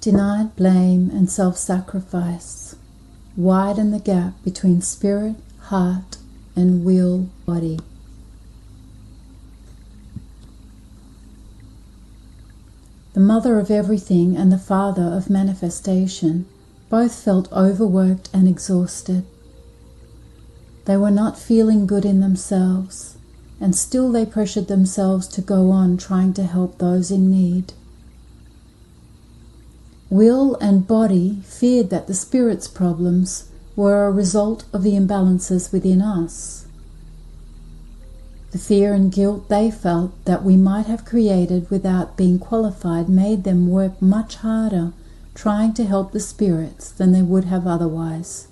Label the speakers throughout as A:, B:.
A: Denied blame and self-sacrifice widen the gap between spirit, heart, and will, body. The mother of everything and the father of manifestation both felt overworked and exhausted. They were not feeling good in themselves, and still they pressured themselves to go on trying to help those in need. Will and body feared that the spirit's problems were a result of the imbalances within us. The fear and guilt they felt that we might have created without being qualified made them work much harder trying to help the spirits than they would have otherwise.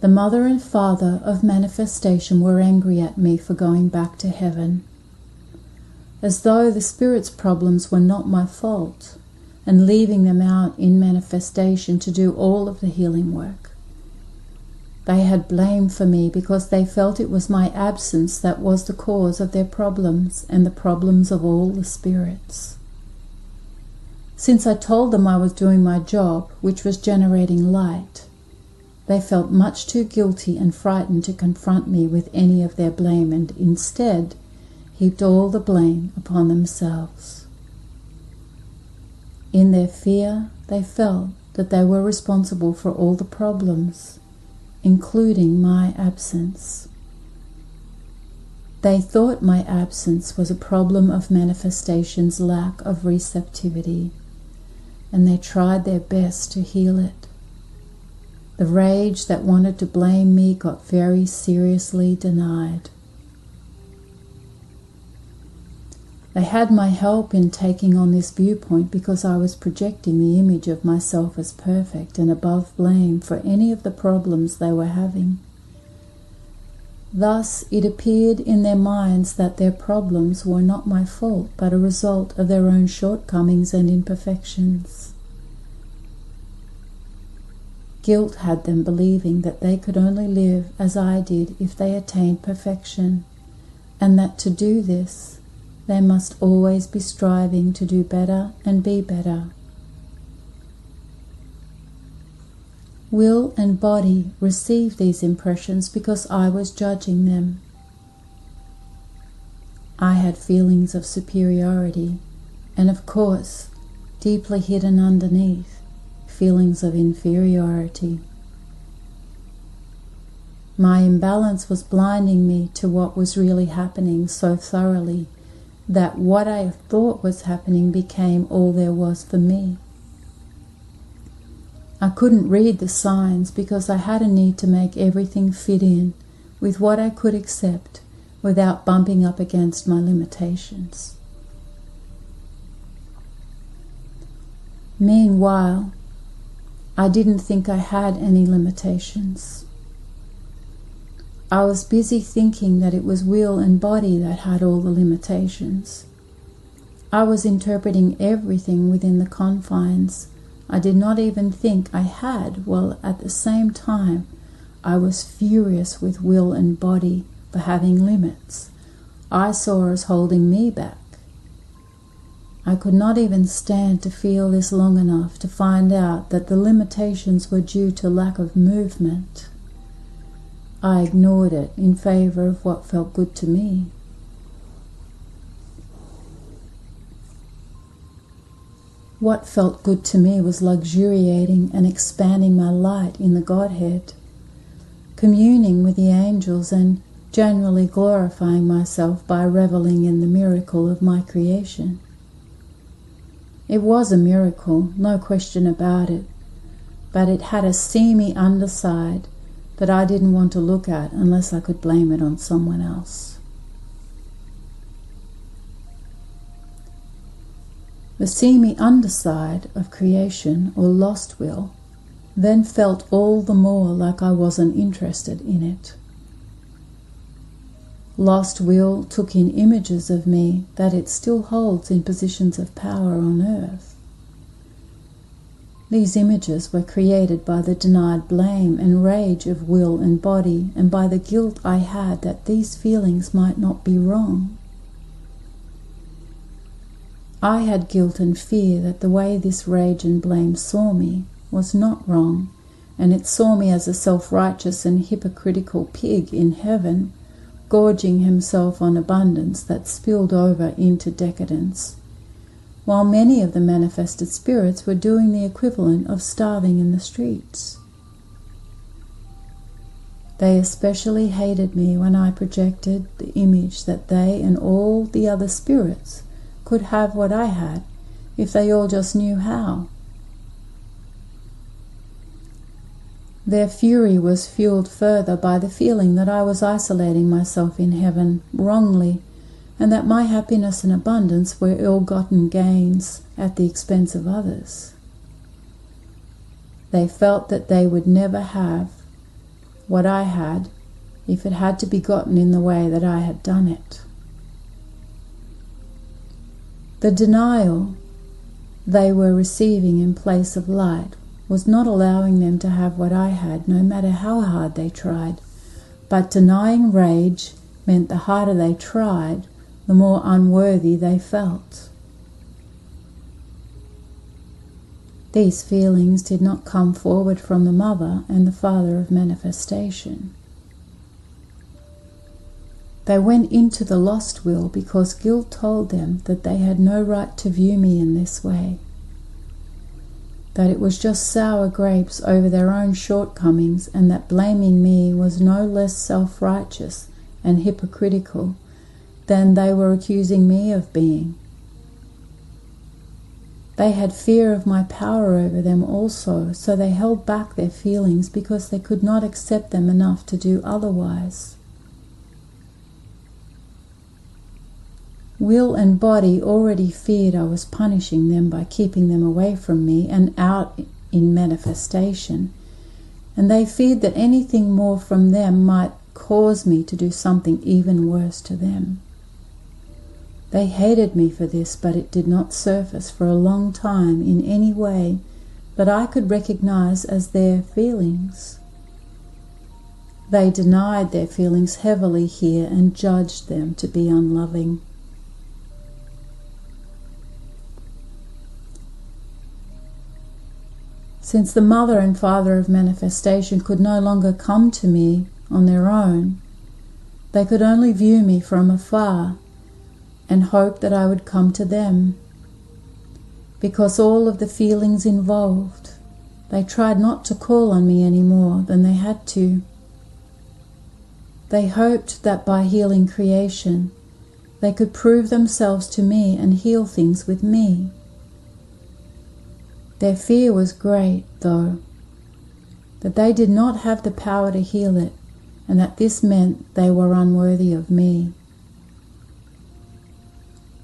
A: The mother and father of manifestation were angry at me for going back to heaven, as though the spirit's problems were not my fault, and leaving them out in manifestation to do all of the healing work. They had blame for me because they felt it was my absence that was the cause of their problems and the problems of all the spirits. Since I told them I was doing my job, which was generating light, they felt much too guilty and frightened to confront me with any of their blame, and instead heaped all the blame upon themselves. In their fear, they felt that they were responsible for all the problems, including my absence. They thought my absence was a problem of manifestation's lack of receptivity, and they tried their best to heal it. The rage that wanted to blame me got very seriously denied. They had my help in taking on this viewpoint because I was projecting the image of myself as perfect and above blame for any of the problems they were having. Thus, it appeared in their minds that their problems were not my fault, but a result of their own shortcomings and imperfections. Guilt had them believing that they could only live as I did if they attained perfection, and that to do this, they must always be striving to do better and be better. Will and body received these impressions because I was judging them. I had feelings of superiority, and of course, deeply hidden underneath, feelings of inferiority. My imbalance was blinding me to what was really happening so thoroughly that what I thought was happening became all there was for me. I couldn't read the signs because I had a need to make everything fit in with what I could accept without bumping up against my limitations. Meanwhile, I didn't think I had any limitations. I was busy thinking that it was will and body that had all the limitations. I was interpreting everything within the confines I did not even think I had, while at the same time I was furious with will and body for having limits I saw as holding me back. I could not even stand to feel this long enough to find out that the limitations were due to lack of movement. I ignored it in favor of what felt good to me. What felt good to me was luxuriating and expanding my light in the Godhead, communing with the angels, and generally glorifying myself by reveling in the miracle of my creation. It was a miracle, no question about it, but it had a seamy underside that I didn't want to look at unless I could blame it on someone else. The seamy underside of creation, or lost will, then felt all the more like I wasn't interested in it. Lost will took in images of me that it still holds in positions of power on earth. These images were created by the denied blame and rage of will and body, and by the guilt I had that these feelings might not be wrong. I had guilt and fear that the way this rage and blame saw me was not wrong, and it saw me as a self-righteous and hypocritical pig in heaven, gorging himself on abundance that spilled over into decadence, while many of the manifested spirits were doing the equivalent of starving in the streets. They especially hated me when I projected the image that they and all the other spirits could have what I had if they all just knew how. Their fury was fueled further by the feeling that I was isolating myself in heaven wrongly, and that my happiness and abundance were ill-gotten gains at the expense of others. They felt that they would never have what I had if it had to be gotten in the way that I had done it. The denial they were receiving in place of light was not allowing them to have what I had, no matter how hard they tried. But denying rage meant the harder they tried, the more unworthy they felt. These feelings did not come forward from the mother and the father of manifestation. They went into the lost will because guilt told them that they had no right to view me in this way, that it was just sour grapes over their own shortcomings, and that blaming me was no less self-righteous and hypocritical than they were accusing me of being. They had fear of my power over them also, so they held back their feelings because they could not accept them enough to do otherwise. Will and body already feared I was punishing them by keeping them away from me and out in manifestation, and they feared that anything more from them might cause me to do something even worse to them. They hated me for this, but it did not surface for a long time in any way that I could recognize as their feelings. They denied their feelings heavily here and judged them to be unloving. Since the mother and father of manifestation could no longer come to me on their own, they could only view me from afar and hope that I would come to them. Because all of the feelings involved, they tried not to call on me any more than they had to. They hoped that by healing creation, they could prove themselves to me and heal things with me. Their fear was great, though, that they did not have the power to heal it, and that this meant they were unworthy of me.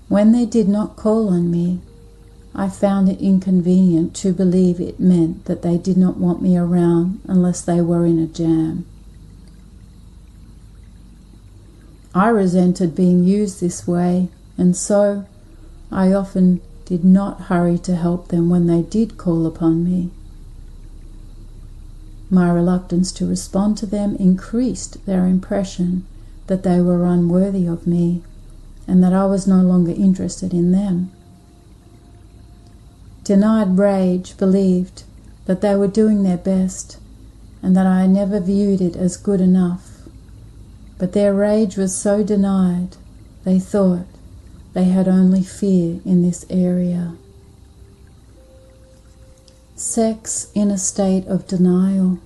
A: When they did not call on me, I found it inconvenient to believe it meant that they did not want me around unless they were in a jam. I resented being used this way, and so I often did not hurry to help them when they did call upon me. My reluctance to respond to them increased their impression that they were unworthy of me, and that I was no longer interested in them. Denied rage believed that they were doing their best, and that I never viewed it as good enough. But their rage was so denied, they thought they had only fear in this area. Sex in a state of denial.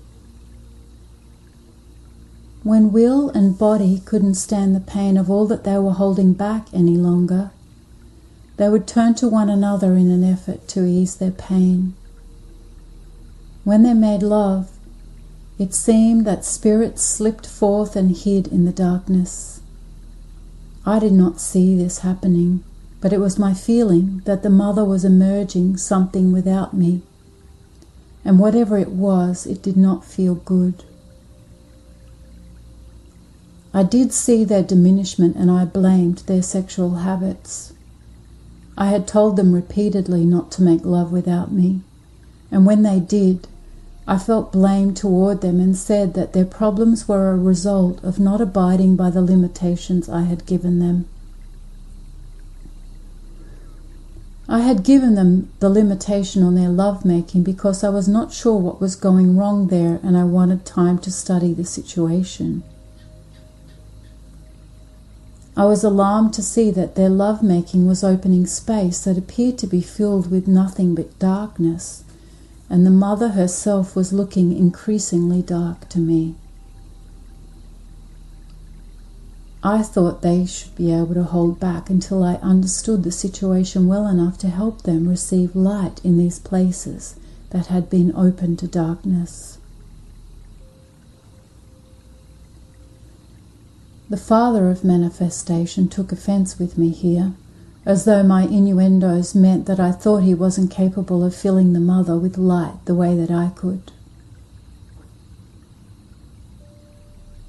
A: When will and body couldn't stand the pain of all that they were holding back any longer, they would turn to one another in an effort to ease their pain. When they made love, it seemed that spirits slipped forth and hid in the darkness. I did not see this happening, but it was my feeling that the mother was emerging something without me, and whatever it was, it did not feel good. I did see their diminishment, and I blamed their sexual habits. I had told them repeatedly not to make love without me, and when they did, I felt blame toward them and said that their problems were a result of not abiding by the limitations I had given them. I had given them the limitation on their lovemaking because I was not sure what was going wrong there, and I wanted time to study the situation. I was alarmed to see that their lovemaking was opening space that appeared to be filled with nothing but darkness, and the mother herself was looking increasingly dark to me. I thought they should be able to hold back until I understood the situation well enough to help them receive light in these places that had been open to darkness. The father of manifestation took offense with me here, as though my innuendos meant that I thought he wasn't capable of filling the mother with light the way that I could.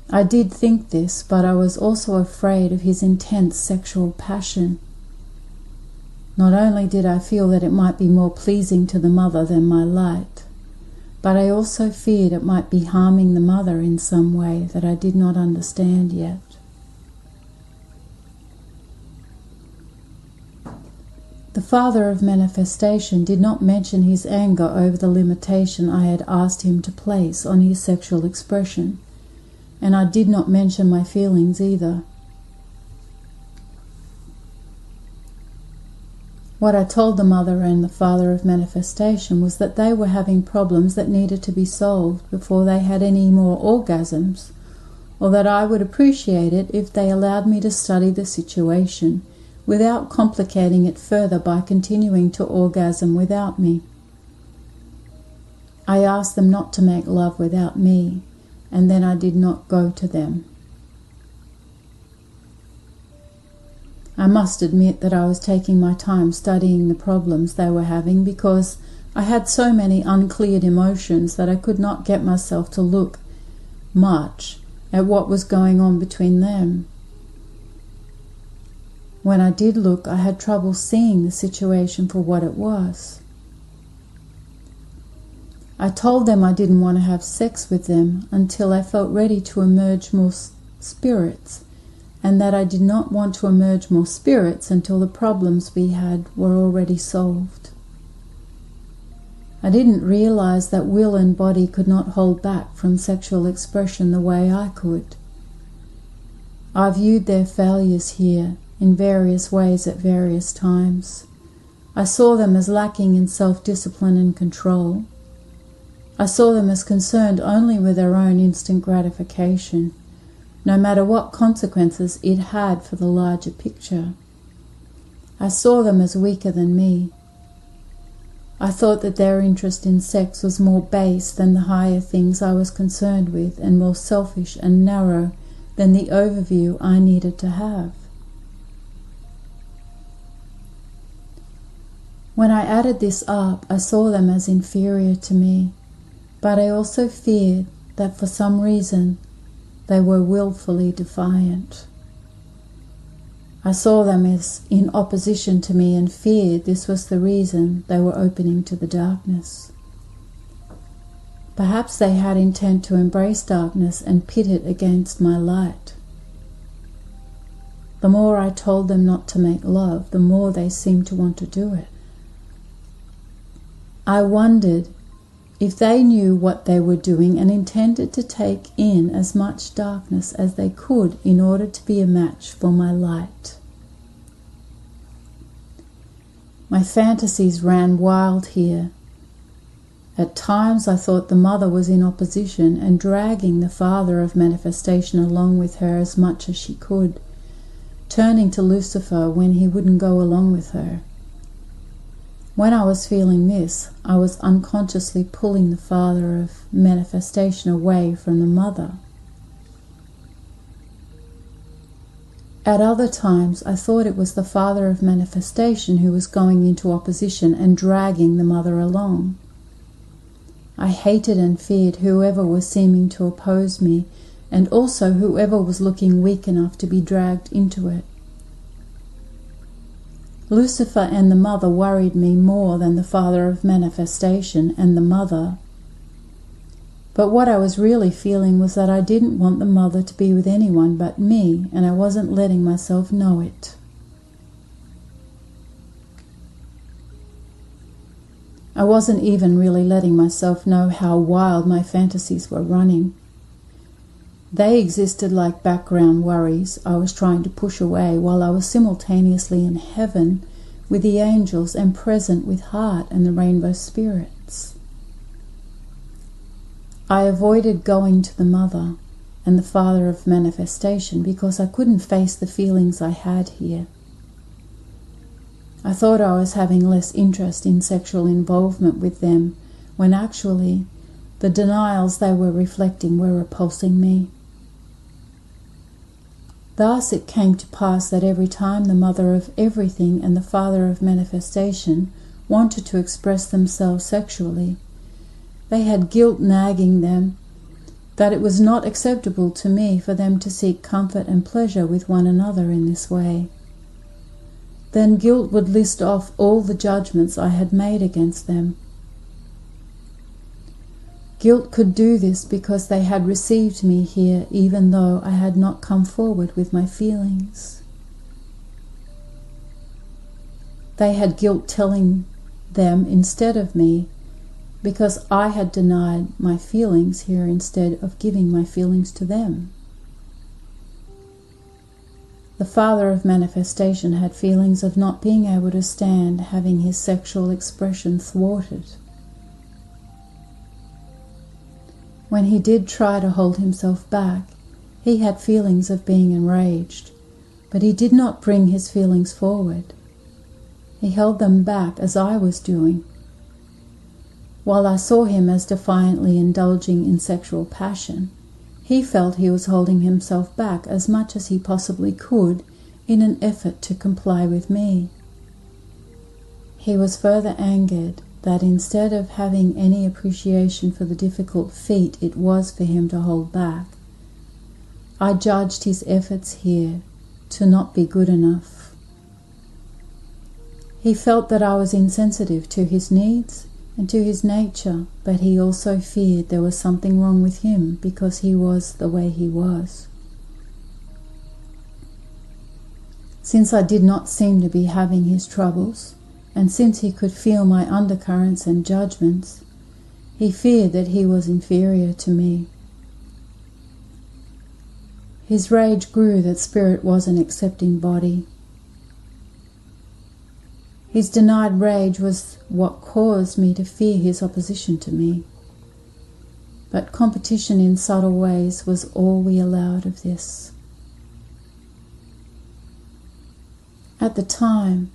A: I did think this, but I was also afraid of his intense sexual passion. Not only did I feel that it might be more pleasing to the mother than my light, but I also feared it might be harming the mother in some way that I did not understand yet. The father of manifestation did not mention his anger over the limitation I had asked him to place on his sexual expression, and I did not mention my feelings either. What I told the mother and the father of manifestation was that they were having problems that needed to be solved before they had any more orgasms, or that I would appreciate it if they allowed me to study the situation without complicating it further by continuing to orgasm without me. I asked them not to make love without me, and then I did not go to them. I must admit that I was taking my time studying the problems they were having because I had so many uncleared emotions that I could not get myself to look much at what was going on between them. When I did look, I had trouble seeing the situation for what it was. I told them I didn't want to have sex with them until I felt ready to emerge more spirits, and that I did not want to emerge more spirits until the problems we had were already solved. I didn't realize that will and body could not hold back from sexual expression the way I could. I viewed their failures here in various ways at various times. I saw them as lacking in self-discipline and control. I saw them as concerned only with their own instant gratification, no matter what consequences it had for the larger picture. I saw them as weaker than me. I thought that their interest in sex was more base than the higher things I was concerned with, and more selfish and narrow than the overview I needed to have. When I added this up, I saw them as inferior to me, but I also feared that for some reason they were willfully defiant. I saw them as in opposition to me and feared this was the reason they were opening to the darkness. Perhaps they had intent to embrace darkness and pit it against my light. The more I told them not to make love, the more they seemed to want to do it. I wondered if they knew what they were doing and intended to take in as much darkness as they could in order to be a match for my light. My fantasies ran wild here. At times I thought the mother was in opposition and dragging the father of manifestation along with her as much as she could, turning to Lucifer when he wouldn't go along with her. When I was feeling this, I was unconsciously pulling the father of manifestation away from the mother. At other times, I thought it was the father of manifestation who was going into opposition and dragging the mother along. I hated and feared whoever was seeming to oppose me, and also whoever was looking weak enough to be dragged into it. Lucifer and the mother worried me more than the father of manifestation and the mother. But what I was really feeling was that I didn't want the mother to be with anyone but me, and I wasn't letting myself know it. I wasn't even really letting myself know how wild my fantasies were running. They existed like background worries I was trying to push away while I was simultaneously in heaven with the angels and present with Heart and the rainbow spirits. I avoided going to the Mother and the Father of Manifestation because I couldn't face the feelings I had here. I thought I was having less interest in sexual involvement with them when actually the denials they were reflecting were repulsing me. Thus it came to pass that every time the Mother of Everything and the Father of Manifestation wanted to express themselves sexually, they had guilt nagging them that it was not acceptable to me for them to seek comfort and pleasure with one another in this way. Then guilt would list off all the judgments I had made against them. Guilt could do this because they had received me here even though I had not come forward with my feelings. They had guilt telling them instead of me because I had denied my feelings here instead of giving my feelings to them. The Father of Manifestation had feelings of not being able to stand having his sexual expression thwarted. When he did try to hold himself back, he had feelings of being enraged, but he did not bring his feelings forward. He held them back as I was doing. While I saw him as defiantly indulging in sexual passion, he felt he was holding himself back as much as he possibly could in an effort to comply with me. He was further angered that instead of having any appreciation for the difficult feat it was for him to hold back, I judged his efforts here to not be good enough. He felt that I was insensitive to his needs and to his nature, but he also feared there was something wrong with him because he was the way he was. Since I did not seem to be having his troubles, and since he could feel my undercurrents and judgments, he feared that he was inferior to me. His rage grew that spirit was an accepting body. His denied rage was what caused me to fear his opposition to me. But competition in subtle ways was all we allowed of this. At the time,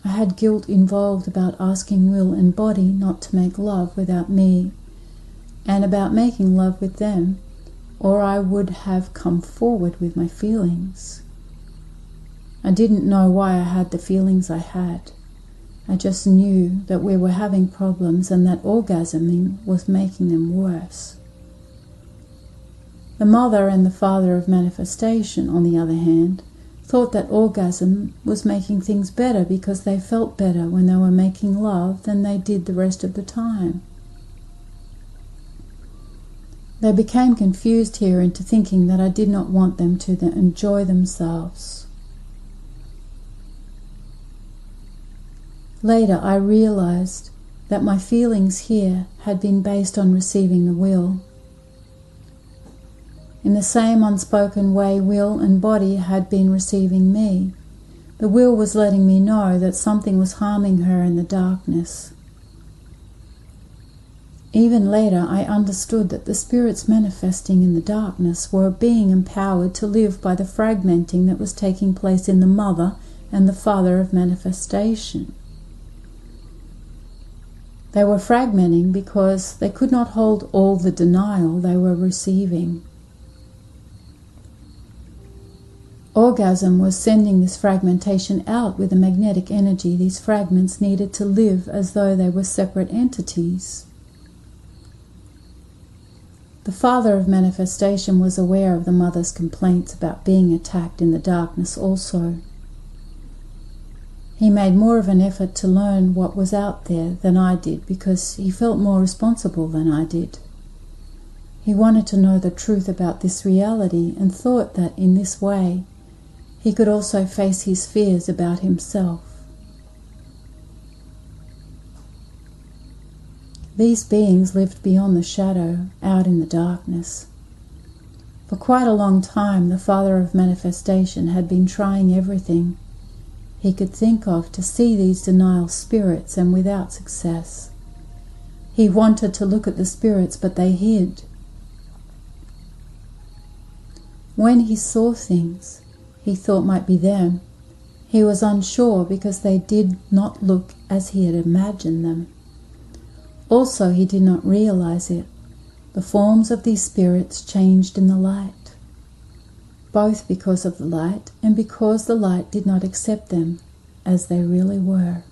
A: I had guilt involved about asking will and body not to make love without me, and about making love with them, or I would have come forward with my feelings. I didn't know why I had the feelings I had. I just knew that we were having problems and that orgasming was making them worse. The Mother and the Father of Manifestation, on the other hand, thought that orgasm was making things better because they felt better when they were making love than they did the rest of the time. They became confused here into thinking that I did not want them to enjoy themselves. Later I realized that my feelings here had been based on receiving the will. In the same unspoken way will and body had been receiving me, the will was letting me know that something was harming her in the darkness. Even later I understood that the spirits manifesting in the darkness were being empowered to live by the fragmenting that was taking place in the Mother and the Father of Manifestation. They were fragmenting because they could not hold all the denial they were receiving. Orgasm was sending this fragmentation out with the magnetic energy these fragments needed to live as though they were separate entities. The Father of Manifestation was aware of the Mother's complaints about being attacked in the darkness also. He made more of an effort to learn what was out there than I did because he felt more responsible than I did. He wanted to know the truth about this reality and thought that in this way he could also face his fears about himself. These beings lived beyond the shadow, out in the darkness. For quite a long time, the Father of Manifestation had been trying everything he could think of to see these denial spirits, and without success. He wanted to look at the spirits, but they hid. When he saw things he thought might be them, he was unsure because they did not look as he had imagined them. Also, he did not realize it. The forms of these spirits changed in the light, both because of the light and because the light did not accept them as they really were.